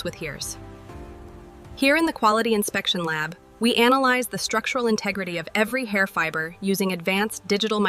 process with HERES. Here in the Quality Inspection Lab, we analyze the structural integrity of every hair fiber using advanced digital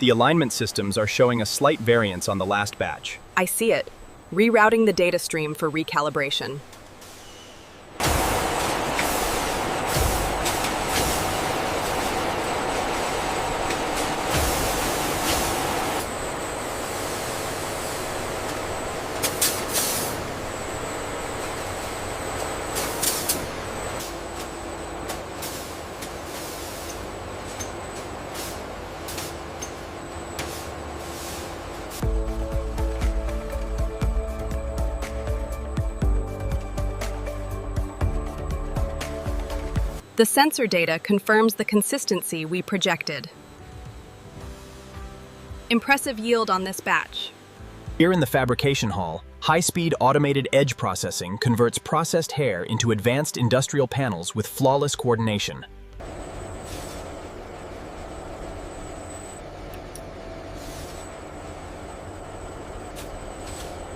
The alignment systems are showing a slight variance on the last batch. I see it. Rerouting the data stream for recalibration. The sensor data confirms the consistency we projected. Impressive yield on this batch. Here in the fabrication hall, high-speed automated edge processing converts processed hair into advanced industrial panels with flawless coordination.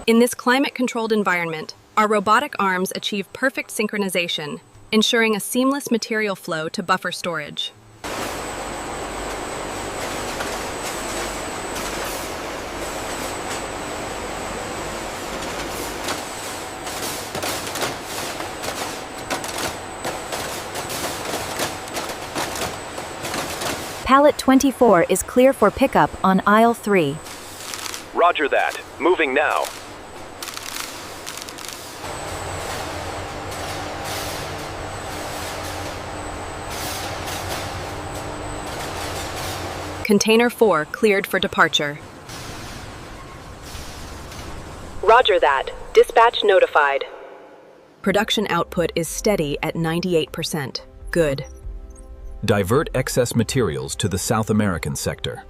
In this climate-controlled environment, our robotic arms achieve perfect synchronization, ensuring a seamless material flow to buffer storage. Pallet 24 is clear for pickup on aisle 3. Roger that. Moving now. Container 4 cleared for departure. Roger that. Dispatch notified. Production output is steady at 98%. Good. Divert excess materials to the South American sector.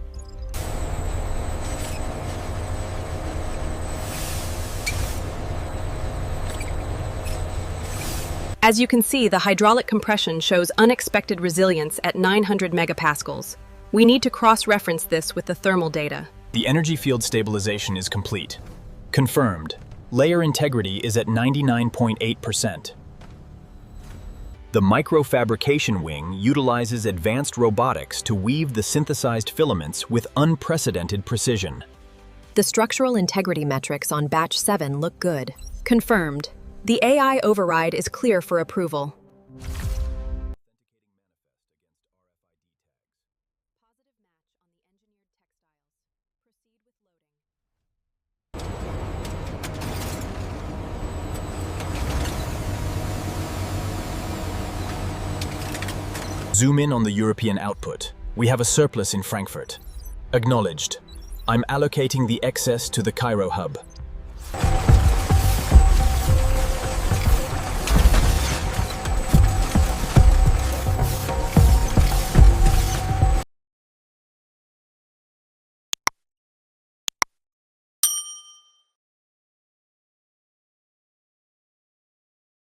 As you can see, the hydraulic compression shows unexpected resilience at 900 megapascals. We need to cross-reference this with the thermal data. The energy field stabilization is complete. Confirmed. Layer integrity is at 99.8%. The microfabrication wing utilizes advanced robotics to weave the synthesized filaments with unprecedented precision. The structural integrity metrics on batch 7 look good. Confirmed. The AI override is clear for approval. Zoom in on the European output. We have a surplus in Frankfurt. Acknowledged. I'm allocating the excess to the Cairo hub.